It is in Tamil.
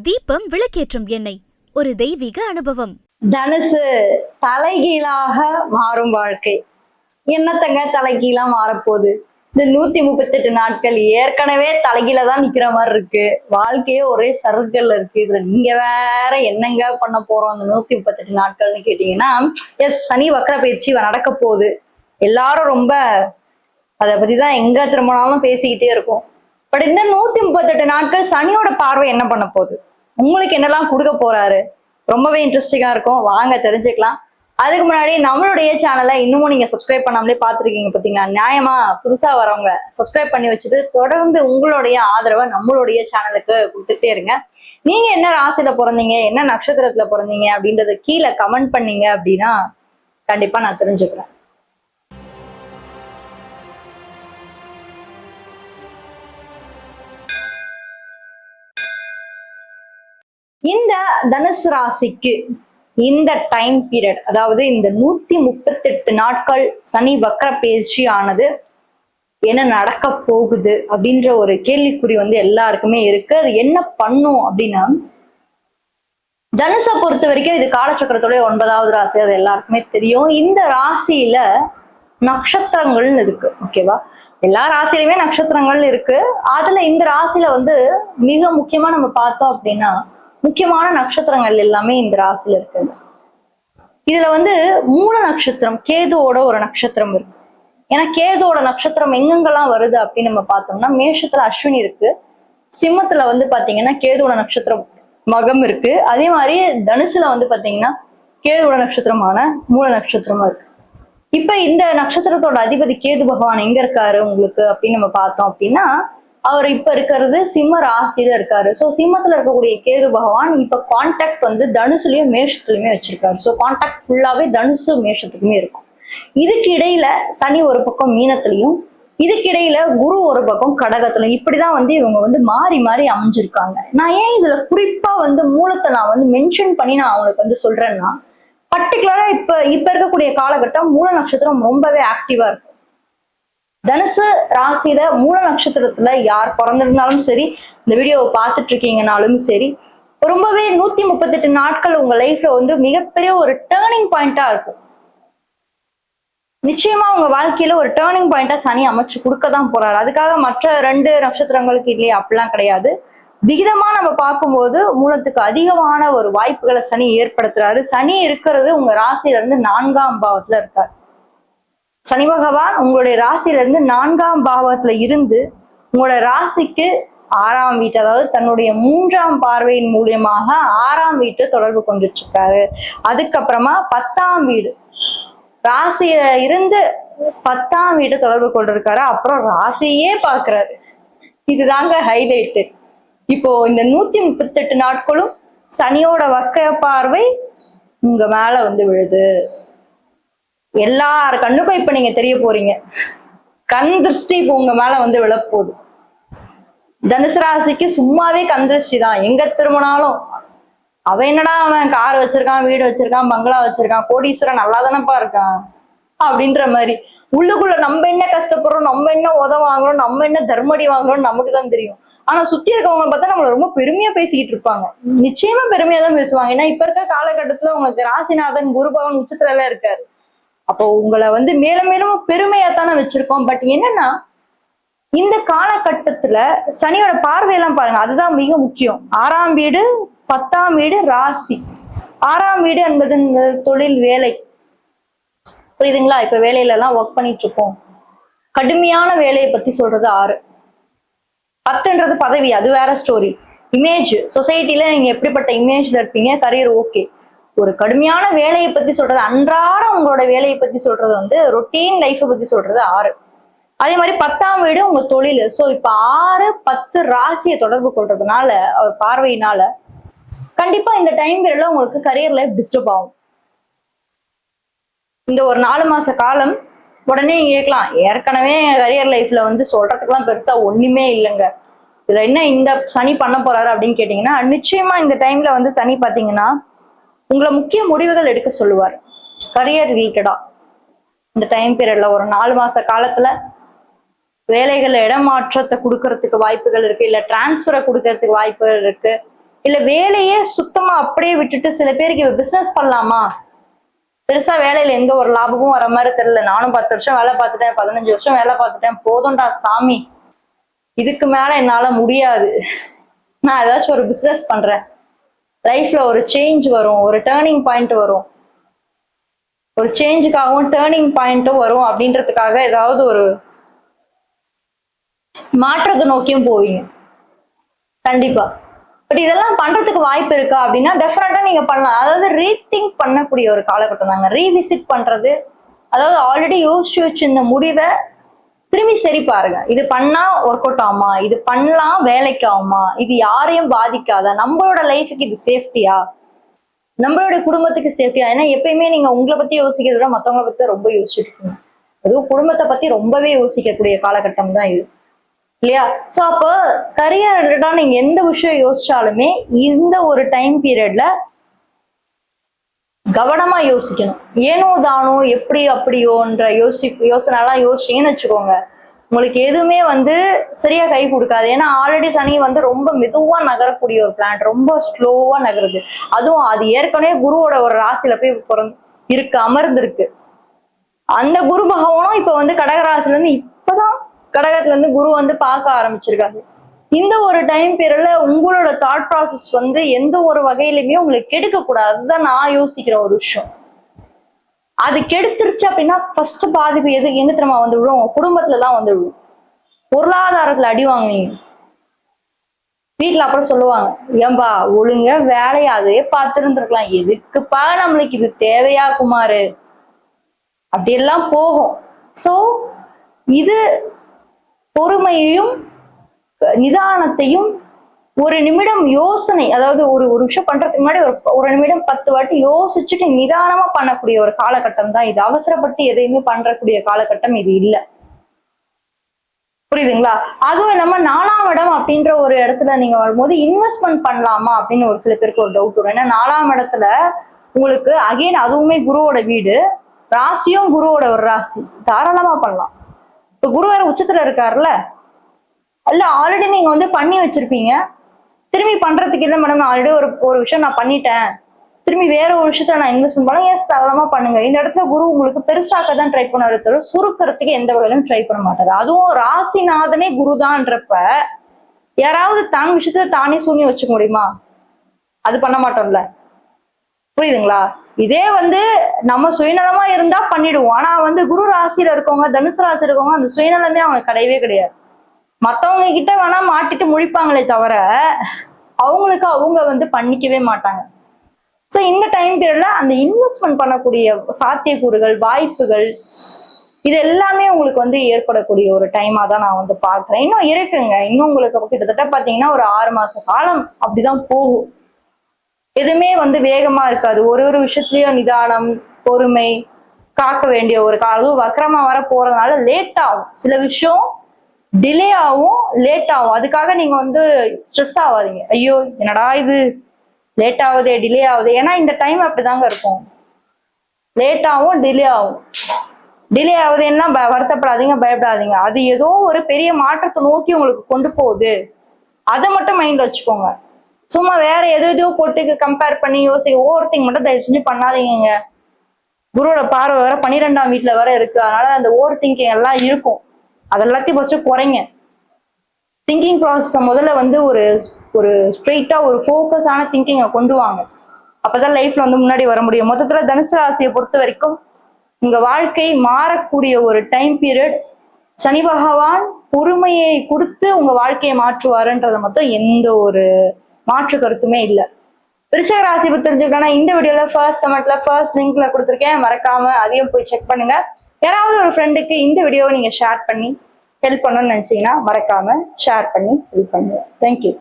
தீபம் விளக்கேற்றும் எண்ணெய் ஒரு தெய்வீக அனுபவம். தனுசு தலைகீழாக மாறும் வாழ்க்கை. என்னத்தங்க தலைகீழா மாறப்போகுது? இந்த 138 நாட்கள் ஏற்கனவே தலைகீழ தான் நிக்கிற மாதிரி இருக்கு. வாழ்க்கையே ஒரே சர்க்கிள் இருக்கு. இதுல நீங்க வேற என்னங்க பண்ண போறோம் அந்த 138 நாட்கள்னு கேட்டீங்கன்னா, எஸ், சனி வக்ர பயிற்சி நடக்க போகுது. எல்லாரும் ரொம்ப அதை பத்திதான் எங்க திரும்பினாலும் பேசிக்கிட்டே இருக்கும். பட் இந்த 138 நாட்கள் சனியோட பார்வை என்ன பண்ண போகுது, உங்களுக்கு என்னெல்லாம் கொடுக்க போறாரு, ரொம்பவே இன்ட்ரெஸ்டிங்கா இருக்கும். வாங்க தெரிஞ்சுக்கலாம். அதுக்கு முன்னாடி நம்மளுடைய சேனலை இன்னமும் நீங்க சப்ஸ்கிரைப் பண்ணாமலே பார்த்துருக்கீங்க பார்த்தீங்களா? நியாயமா புதுசா வரவங்க சப்ஸ்கிரைப் பண்ணி வச்சுட்டு தொடர்ந்து உங்களுடைய ஆதரவை நம்மளுடைய சேனலுக்கு கொடுத்துட்டே இருங்க. நீங்க என்ன ராசியில பிறந்தீங்க, என்ன நட்சத்திரத்துல பிறந்தீங்க அப்படின்றத கீழே கமெண்ட் பண்ணீங்க அப்படின்னா கண்டிப்பா நான் தெரிஞ்சுக்கிறேன். இந்த தனுசு ராசிக்கு இந்த டைம் பீரியட், அதாவது இந்த 138 நாட்கள் சனி வக்ர பயிற்சி ஆனது என்ன நடக்க போகுது அப்படின்ற ஒரு கேள்விக்குறி எல்லாருக்குமே இருக்கு. அது என்ன பண்ணும் அப்படின்னா, தனுசை பொறுத்த வரைக்கும் இது காலச்சக்கரத்தோட 9வது ராசி, அது எல்லாருக்குமே தெரியும். இந்த ராசியில நட்சத்திரங்கள்னு இருக்கு, ஓகேவா? எல்லா ராசியிலுமே நட்சத்திரங்கள் இருக்கு. அதுல இந்த ராசியில மிக முக்கியமா நம்ம பார்த்தோம் அப்படின்னா, முக்கியமான நட்சத்திரங்கள் எல்லாமே இந்த ராசியில இருக்குது. இதுல மூல நட்சத்திரம், கேதுவோட ஒரு நட்சத்திரம் இருக்கு. ஏன்னா கேதுவோட நட்சத்திரம் எங்கெங்கெல்லாம் வருது அப்படின்னு நம்ம பார்த்தோம்னா, மேஷத்துல அஸ்வினி இருக்கு, சிம்மத்துல பாத்தீங்கன்னா கேதுவோட நட்சத்திரம் மகம் இருக்கு, அதே மாதிரி தனுசுல பாத்தீங்கன்னா கேதுவோட நட்சத்திரமான மூல நட்சத்திரமா இருக்கு. இப்ப இந்த நட்சத்திரத்தோட அதிபதி கேது பகவான் எங்க இருக்காரு உங்களுக்கு அப்படின்னு நம்ம பார்த்தோம் அப்படின்னா, அவர் இப்ப இருக்கிறது சிம்ம ராசியில இருக்காரு. சோ சிம்மத்துல இருக்கக்கூடிய கேது பகவான் இப்ப கான்டாக்ட் தனுசுலயும் மேஷத்துலயுமே வச்சிருக்காரு. சோ கான்டாக்ட் ஃபுல்லாவே தனுசு மேஷத்துக்குமே இருக்கும். இதுக்கு இடையில சனி ஒரு பக்கம் மீனத்திலையும், இதுக்கு இடையில குரு ஒரு பக்கம் கடகத்திலையும், இப்படிதான் இவங்க மாறி மாறி அமைஞ்சிருக்காங்க. நான் ஏன் இதுல குறிப்பா மூலத்தை நான் மென்ஷன் பண்ணி நான் அவங்களுக்கு சொல்றேன்னா, பர்டிகுலரா இப்ப இருக்கக்கூடிய காலகட்டம் மூல நட்சத்திரம் ரொம்பவே ஆக்டிவா இருக்கும். தனுசு ராசியில மூல நட்சத்திரத்துல யார் பிறந்திருந்தாலும் சரி, இந்த வீடியோவை பார்த்துட்டு இருக்கீங்கனாலும் சரி, ரொம்பவே 138 நாட்கள் உங்க லைஃப்ல மிகப்பெரிய ஒரு டேர்னிங் பாயிண்டா இருக்கும். நிச்சயமா உங்க வாழ்க்கையில ஒரு டேர்னிங் பாயிண்டா சனி அமைச்சு கொடுக்கதான் போறாரு. அதுக்காக மற்ற 2 நட்சத்திரங்களுக்கு இல்லையே அப்படிலாம் கிடையாது. விகிதமா நம்ம பார்க்கும்போது மூலத்துக்கு அதிகமான ஒரு வாய்ப்புகளை சனி ஏற்படுத்துறாரு. சனி இருக்கிறது உங்க ராசியில இருந்து 4ஆம் பாவத்துல இருக்காரு. சனி பகவான் உங்களுடைய ராசியில இருந்து 4ஆம் பாவத்துல இருந்து உங்களோட ராசிக்கு 6ஆம் வீட்டு, அதாவது தன்னுடைய 3ஆம் பார்வையின் மூலியமாக 6ஆம் வீட்டை தொடர்பு கொண்டுட்டு இருக்காரு. அதுக்கப்புறமா 10ஆம் வீடு, ராசியில இருந்து 10ஆம் வீட்டை தொடர்பு கொண்டிருக்காரு. அப்புறம் ராசியே பாக்குறாரு. இதுதாங்க ஹைலைட். இப்போ இந்த 138 நாட்களும் சனியோட வக்ர பார்வை உங்க மேல விழுது. எல்லார் கண்ணுக்கும் இப்ப நீங்க தெரிய போறீங்க. கண் திருஷ்டி இப்ப உங்க மேல விழப்போகுது. தனுசு ராசிக்கு சும்மாவே கண் திருஷ்டி தான். எங்க திரும்பினாலும் அவன் என்னடா, அவன் கார் வச்சிருக்கான், வீடு வச்சிருக்கான், பங்களா வச்சிருக்கான், கோடீஸ்வரன் நல்லா தானப்பா இருக்கான் அப்படின்ற மாதிரி உள்ளுக்குள்ள நம்ம என்ன கஷ்டப்படுறோம், நம்ம என்ன வாங்குறோம், நம்ம என்ன தர்மடி வாங்குறோம் நமக்கு தான் தெரியும். ஆனா சுத்தி இருக்கவங்க பார்த்தா நம்மள ரொம்ப பெருமையா பேசிக்கிட்டு இருப்பாங்க. நிச்சயமா பெருமையா தான் பேசுவாங்க. ஏன்னா இப்ப இருக்க காலகட்டத்துல உங்களுக்கு ராசிநாதன் குரு பகவான் உச்சத்துல எல்லாம் இருக்காரு. அப்போ உங்களை மேலும் மேலும் பெருமையாத்தானே வச்சிருக்கோம். பட் என்னன்னா, இந்த காலகட்டத்துல சனியோட பார்வையெல்லாம் பாருங்க, அதுதான் மிக முக்கியம். 6ஆம் வீடு, 10ஆம் வீடு, ராசி. 6ஆம் வீடு என்பது தொழில், வேலை. புரியுதுங்களா? இப்ப வேலையில எல்லாம் ஒர்க் பண்ணிட்டு இருக்கோம், கடுமையான வேலையை பத்தி சொல்றது 6. 10ன்றது பதவி, அது வேற ஸ்டோரி. இமேஜ், சொசைட்டில நீங்க எப்படிப்பட்ட இமேஜ்ல இருப்பீங்க, கரியர், ஓகே. ஒரு கடுமையான வேலையை பத்தி சொல்றது, அன்றாட உங்களோட வேலையை பத்தி சொல்றது ரொட்டீன் லைஃபை பத்தி சொல்றது 6. அதே மாதிரி 10ஆம் வீடு உங்க தொழில். சோ இப்ப 6, 10 ராசியை தொடர்பு கொள்றதுனால, அவர் பார்வையினால கண்டிப்பா இந்த டைம் பீரியட்ல உங்களுக்கு கரியர் லைஃப் டிஸ்டர்ப் ஆகும். இந்த ஒரு 4 மாச காலம் உடனே கேட்கலாம், ஏற்கனவே கரியர் லைஃப்ல சொல்றதுக்கெல்லாம் பெருசா ஒண்ணுமே இல்லைங்க, இதுல என்ன இந்த சனி பண்ண போறாரு அப்படின்னு கேட்டீங்கன்னா, நிச்சயமா இந்த டைம்ல சனி பாத்தீங்கன்னா உங்களை முக்கிய முடிவுகள் எடுக்க சொல்லுவார். கரியர் ரிலேட்டடா இந்த டைம் பீரியட்ல ஒரு 4 மாச காலத்துல வேலைகள் இடமாற்றத்தை கொடுக்கறதுக்கு வாய்ப்புகள் இருக்கு, இல்ல டிரான்ஸ்பரை கொடுக்கறதுக்கு வாய்ப்புகள் இருக்கு. இல்ல வேலையே சுத்தமா அப்படியே விட்டுட்டு சில பேருக்கு பிசினஸ் பண்ணலாமா, பெருசா வேலையில எந்த ஒரு லாபமும் வர மாதிரி தெரியல, நானும் 10 வருஷம் வேலை பார்த்துட்டேன், 15 வருஷம் வேலை பார்த்துட்டேன், போதும்டா சாமி, இதுக்கு மேல என்னால முடியாது, நான் ஏதாச்சும் ஒரு பிசினஸ் பண்றேன், லைஃப்ல ஒரு சேஞ்ச் வரும், ஒரு டேர்னிங் பாயிண்ட் வரும், ஒரு சேஞ்சுக்காகவும் டேர்னிங் பாயிண்ட்டும் வரும் அப்படின்றதுக்காக ஏதாவது ஒரு மாற்றத்தை நோக்கியும் போவீங்க கண்டிப்பா. பட் இதெல்லாம் பண்றதுக்கு வாய்ப்பு இருக்கா அப்படின்னா டெஃபினட்டா நீங்க பண்ணலாம். அதாவது ரீதிங்க் பண்ணக்கூடிய ஒரு காலகட்டம் தாங்க, ரீவிசிட் பண்றது. அதாவது ஆல்ரெடி யோசிச்சு வச்சிருந்த முடிவை திரும்பி சரி பாருங்க, இது பண்ணா ஒர்க் அவுட் ஆகுமா, இது பண்ணலாம் வேலைக்கு ஆகுமா, இது யாரையும் பாதிக்காதா, நம்மளோட லைஃபுக்கு இது சேஃப்டியா, நம்மளுடைய குடும்பத்துக்கு சேஃப்டியா. ஏன்னா எப்பயுமே நீங்க உங்களை பத்தி யோசிக்கிறத விட மத்தவங்களை பத்தி ரொம்ப யோசிச்சுட்டு இருக்கீங்க. அதுவும் குடும்பத்தை பத்தி ரொம்பவே யோசிக்கக்கூடிய காலகட்டம் தான் இது இல்லையா? சோ அப்போ கரியர் ரிலேட்டடா நீங்க எந்த விஷயம் யோசிச்சாலுமே இந்த ஒரு டைம் பீரியட்ல கவனமா யோசிக்கணும். ஏனோ தானோ எப்படி அப்படியோன்ற யோசனைலாம் யோசிச்சீங்கன்னு வச்சுக்கோங்க, உங்களுக்கு எதுவுமே சரியா கை கொடுக்காது. ஏன்னா ஆல்ரெடி சனி ரொம்ப மெதுவா நகரக்கூடிய ஒரு பிளான், ரொம்ப ஸ்லோவா நகருது. அதுவும் அது ஏற்கனவே குருவோட ஒரு ராசியில போய் இருக்கு, அமர்ந்திருக்கு. அந்த குரு பகவானும் இப்ப கடகராசில இருந்து இப்பதான் கடகத்துல இருந்து குரு பார்க்க ஆரம்பிச்சிருக்காரு. இந்த ஒரு டைம் பீரியட்ல உங்களோட தாட் ப்ராசஸ் எந்த ஒரு வகையிலுமே உங்களுக்கு கெடுக்க கூடாது. அதுதான் நான் யோசிக்கிற ஒரு விஷயம். அது கெடுத்துருச்சு அப்படின்னா ஃபர்ஸ்ட் பாதிப்பு எங்க தெரியுமா விழும்? குடும்பத்துலதான் விழும். பொருளாதாரத்துல அடி வாங்குவீங்க. வீட்டுல அப்புறம் சொல்லுவாங்க, ஏன்பா ஒழுங்க வேலையை அதே பார்த்துருந்துருக்கலாம், எதுக்குப்பா நம்மளுக்கு இது தேவையா குமாரு, அப்படியெல்லாம் போகும். சோ இது பொறுமையையும் நிதானத்தையும் ஒரு நிமிடம் யோசனை, அதாவது ஒரு விஷயம் பண்றதுக்கு முன்னாடி ஒரு நிமிடம் 10 வாட்டி யோசிச்சுட்டு நிதானமா பண்ணக்கூடிய ஒரு காலகட்டம் தான் இது. அவசரப்பட்டு எதையுமே பண்றக்கூடிய காலகட்டம் இது இல்லை. புரியுதுங்களா? அதுவும் இல்லாம 4ஆம் இடம் அப்படின்ற ஒரு இடத்துல நீங்க வரும்போது இன்வெஸ்ட்மெண்ட் பண்ணலாமா அப்படின்னு ஒரு சில பேருக்கு ஒரு டவுட் வரும். ஏன்னா 4ஆம் இடத்துல உங்களுக்கு அகைன் அதுவுமே குருவோட வீடு, ராசியும் குருவோட ஒரு ராசி, தாராளமா பண்ணலாம். இப்ப குரு வேற உச்சத்துல இருக்காருல்ல, அல்ல ஆல்ரெடி நீங்க பண்ணி வச்சிருப்பீங்க, திரும்பி பண்றதுக்கு இல்லை மேடம், ஆல்ரெடி ஒரு விஷயம் நான் பண்ணிட்டேன், திரும்பி வேற ஒரு விஷயத்துல நான் இன்வெஸ்ட்மெண்ட் பண்ண, ஏன் தாராளமா பண்ணுங்க. இந்த இடத்துல குரு உங்களுக்கு பெருசாக்க தான் ட்ரை பண்ணாரு தவிர சுருக்கிறதுக்கு எந்த வகையிலும் ட்ரை பண்ண மாட்டாரு. அதுவும் ராசிநாதனே குருதான்றப்ப யாராவது தான் விஷயத்துல தானே சூன்யம் வச்சுக்க முடியுமா? அது பண்ண மாட்டோம்ல. புரியுதுங்களா? இதே நம்ம சுயநலமா இருந்தா பண்ணிடுவோம். ஆனா குரு ராசியில இருக்கவங்க, தனுசு ராசி இருக்கவங்க அந்த சுயநலமே அவங்க கிடையவே கிடையாது. மத்தவங்க கிட்ட வேணா மாட்டிட்டு முழிப்பாங்களே தவிர அவங்களுக்கு அவங்க பண்ணிக்கவே மாட்டாங்க. சோ இந்த டைம் பீரியட்ல அந்த இன்வெஸ்ட்மெண்ட் பண்ணக்கூடிய சாத்தியக்கூறுகள், வாய்ப்புகள், இது எல்லாமே உங்களுக்கு ஏற்படக்கூடிய ஒரு டைமா தான் நான் பாக்குறேன். இன்னும் இருக்குங்க, இன்னும் உங்களுக்கு கிட்டத்தட்ட பாத்தீங்கன்னா ஒரு 6 மாச காலம் அப்படிதான் போகும். எதுவுமே வேகமா இருக்காது. ஒரு விஷயத்துலயும் நிதானம், பொறுமை காக்க வேண்டிய ஒரு காலம். வக்கரமா வர போறதுனால லேட் ஆகும், சில விஷயம் டிலே ஆகும், லேட் ஆகும். அதுக்காக நீங்க ஸ்ட்ரெஸ் ஆகாதீங்க, ஐயோ என்னடா இது லேட் ஆகுதே, டிலே ஆகுது. ஏன்னா இந்த டைம் அப்படிதாங்க இருக்கும், லேட் ஆகும், டிலே ஆகும். டிலே ஆகுதுன்னா வருத்தப்படாதீங்க, பயப்படாதீங்க. அது ஏதோ ஒரு பெரிய மாற்றத்தை நோக்கி உங்களுக்கு கொண்டு போகுது, அதை மட்டும் மைண்ட்ல வச்சுக்கோங்க. சும்மா வேற எதோ போட்டு கம்பேர் பண்ணி யோசிக்க ஓவர் மட்டும் தயவு செஞ்சு பண்ணாதீங்க. குருவோட பார்வை வேற 12ஆம் வீட்டுல வேற இருக்கு, அதனால அந்த ஓவர் திங்கிங் எல்லாம் இருக்கும். அதெல்லாத்தையும் ஃபர்ஸ்ட் குறைங்க. திங்கிங் ப்ராசஸ் முதல்ல ஒரு ஸ்ட்ரெயிட்டா ஒரு ஃபோக்கஸான திங்கிங்கை கொண்டு வாங்க. அப்பதான் லைஃப்ல முன்னாடி வர முடியும். மொத்தத்துல தனுசு ராசியை பொறுத்த வரைக்கும் உங்க வாழ்க்கை மாறக்கூடிய ஒரு டைம் பீரியட். சனி பகவான் பொறுமையை கொடுத்து உங்க வாழ்க்கையை மாற்றுவாருன்றத மட்டும் எந்த ஒரு மாற்று கருத்துமே இல்லை. விருச்சிக ராசி பத்தி தெரிஞ்சுக்கணும்னா இந்த வீடியோல ஃபர்ஸ்ட் கமெண்ட்ல ஃபர்ஸ்ட் லிங்க்ல கொடுத்துருக்கேன், மறக்காம அதையும் போய் செக் பண்ணுங்க. யாராவது ஒரு ஃப்ரெண்டுக்கு இந்த வீடியோவை நீங்க ஷேர் பண்ணி ஹெல்ப் பண்ணணும்னு நினைச்சீங்கன்னா மறக்காம ஷேர் பண்ணி ஹெல்ப் பண்ணுங்க. தேங்க்யூ.